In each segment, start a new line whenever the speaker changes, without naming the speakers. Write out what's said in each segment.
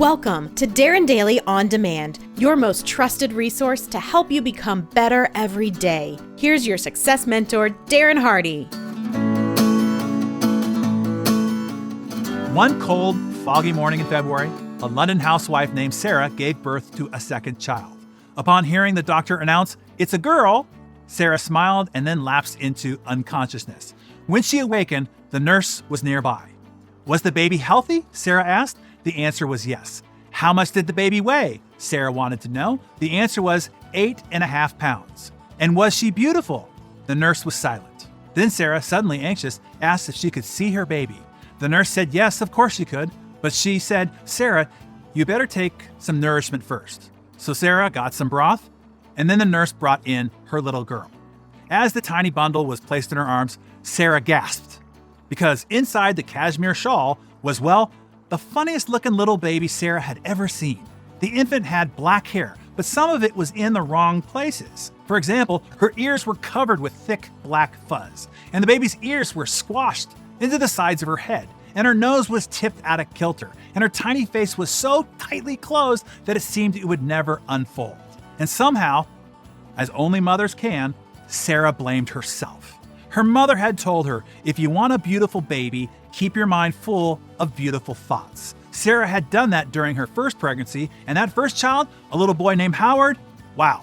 Welcome to Darren Daily On Demand, your most trusted resource to help you become better every day. Here's your success mentor, Darren Hardy.
One cold, foggy morning in February, a London housewife named Sarah gave birth to a second child. Upon hearing the doctor announce, "It's a girl," Sarah smiled and then lapsed into unconsciousness. When she awakened, the nurse was nearby. "Was the baby healthy?" Sarah asked. The answer was yes. "How much did the baby weigh?" Sarah wanted to know. The answer was 8.5 pounds. "And was she beautiful?" The nurse was silent. Then Sarah, suddenly anxious, asked if she could see her baby. The nurse said yes, of course she could, but she said, "Sarah, you better take some nourishment first." So Sarah got some broth, and then the nurse brought in her little girl. As the tiny bundle was placed in her arms, Sarah gasped, because inside the cashmere shawl was, well, the funniest looking little baby Sarah had ever seen. The infant had black hair, but some of it was in the wrong places. For example, her ears were covered with thick black fuzz, and the baby's ears were squashed into the sides of her head, and her nose was tipped out of kilter, and her tiny face was so tightly closed that it seemed it would never unfold. And somehow, as only mothers can, Sarah blamed herself. Her mother had told her, if you want a beautiful baby, keep your mind full of beautiful thoughts. Sarah had done that during her first pregnancy, and that first child, a little boy named Howard, wow.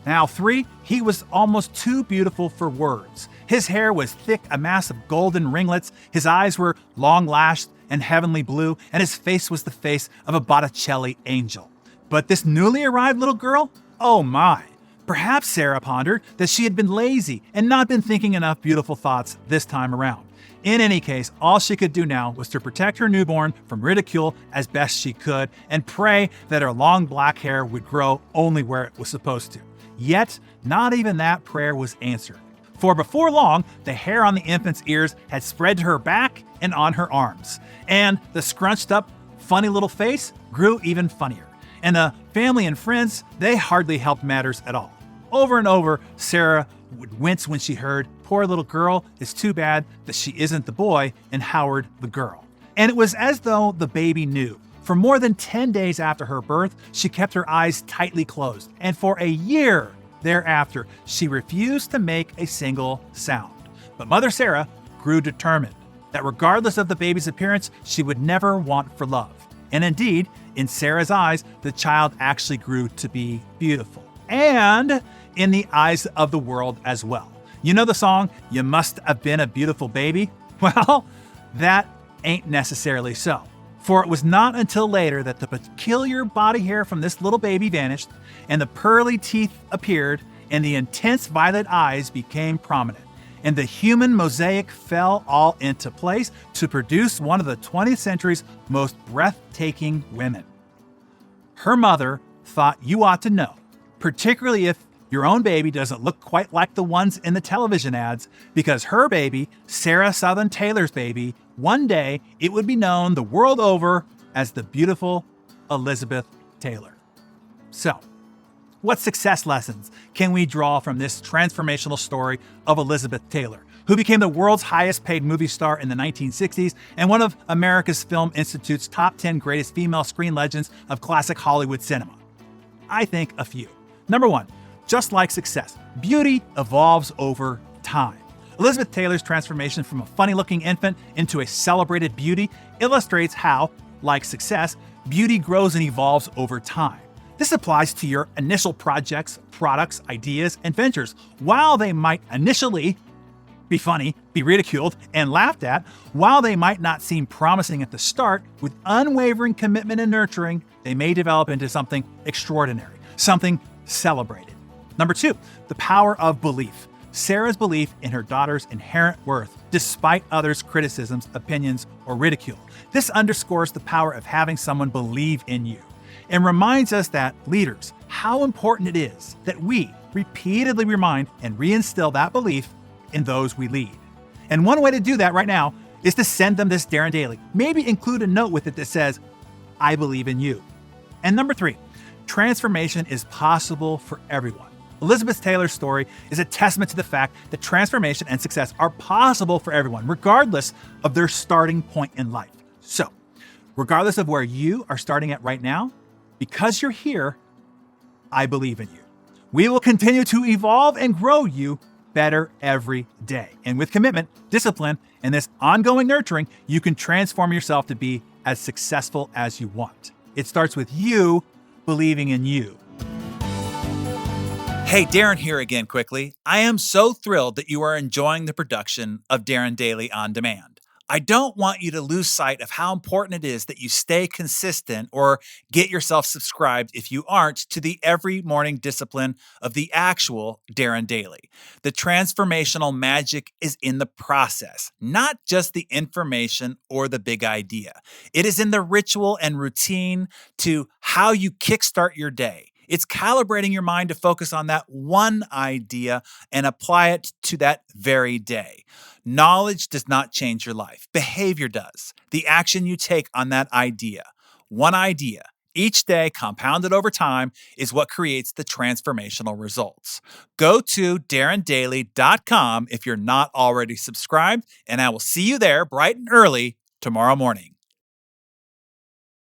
Now 3, he was almost too beautiful for words. His hair was thick, a mass of golden ringlets, his eyes were long-lashed and heavenly blue, and his face was the face of a Botticelli angel. But this newly arrived little girl, oh my. Perhaps Sarah pondered that she had been lazy and not been thinking enough beautiful thoughts this time around. In any case, all she could do now was to protect her newborn from ridicule as best she could and pray that her long black hair would grow only where it was supposed to. Yet, not even that prayer was answered. For before long, the hair on the infant's ears had spread to her back and on her arms. And the scrunched up, funny little face grew even funnier. And the family and friends, they hardly helped matters at all. Over and over, Sarah would wince when she heard, "Poor little girl, it's too bad that she isn't the boy and Howard the girl." And it was as though the baby knew. For more than 10 days after her birth, she kept her eyes tightly closed. And for a year thereafter, she refused to make a single sound. But Mother Sarah grew determined that regardless of the baby's appearance, she would never want for love. And indeed, in Sarah's eyes, the child actually grew to be beautiful. And in the eyes of the world as well. You know the song, "You Must Have Been a Beautiful Baby"? Well, that ain't necessarily so. For it was not until later that the peculiar body hair from this little baby vanished, and the pearly teeth appeared, and the intense violet eyes became prominent, and the human mosaic fell all into place to produce one of the 20th century's most breathtaking women. Her mother thought you ought to know, particularly if your own baby doesn't look quite like the ones in the television ads, because her baby, Sarah Southern Taylor's baby, one day it would be known the world over as the beautiful Elizabeth Taylor. So, what success lessons can we draw from this transformational story of Elizabeth Taylor, who became the world's highest paid movie star in the 1960s and one of America's Film Institute's top 10 greatest female screen legends of classic Hollywood cinema? I think a few. Number 1, just like success, beauty evolves over time. Elizabeth Taylor's transformation from a funny-looking infant into a celebrated beauty illustrates how, like success, beauty grows and evolves over time. This applies to your initial projects, products, ideas, and ventures. While they might initially be funny, be ridiculed, and laughed at, while they might not seem promising at the start, with unwavering commitment and nurturing, they may develop into something extraordinary, something celebrated. Number 2, the power of belief. Sarah's belief in her daughter's inherent worth, despite others' criticisms, opinions, or ridicule. This underscores the power of having someone believe in you and reminds us that, leaders, how important it is that we repeatedly remind and reinstill that belief in those we lead. And one way to do that right now is to send them this Darren Daily. Maybe include a note with it that says, "I believe in you." And number 3, transformation is possible for everyone. Elizabeth Taylor's story is a testament to the fact that transformation and success are possible for everyone, regardless of their starting point in life. So, Regardless of where you are starting at right now, because you're here, I believe in you. We will continue to evolve and grow you better every day. And with commitment, discipline, and this ongoing nurturing, you can transform yourself to be as successful as you want. It starts with you believing in you. Hey, Darren here again quickly. I am so thrilled that you are enjoying the production of Darren Daily On Demand. I don't want you to lose sight of how important it is that you stay consistent or get yourself subscribed, if you aren't, to the every morning discipline of the actual Darren Daily. The transformational magic is in the process, not just the information or the big idea. It is in the ritual and routine to how you kickstart your day. It's calibrating your mind to focus on that one idea and apply it to that very day. Knowledge does not change your life. Behavior does. The action you take on that idea, one idea, each day compounded over time, is what creates the transformational results. Go to darrendaily.com if you're not already subscribed, and I will see you there bright and early tomorrow morning.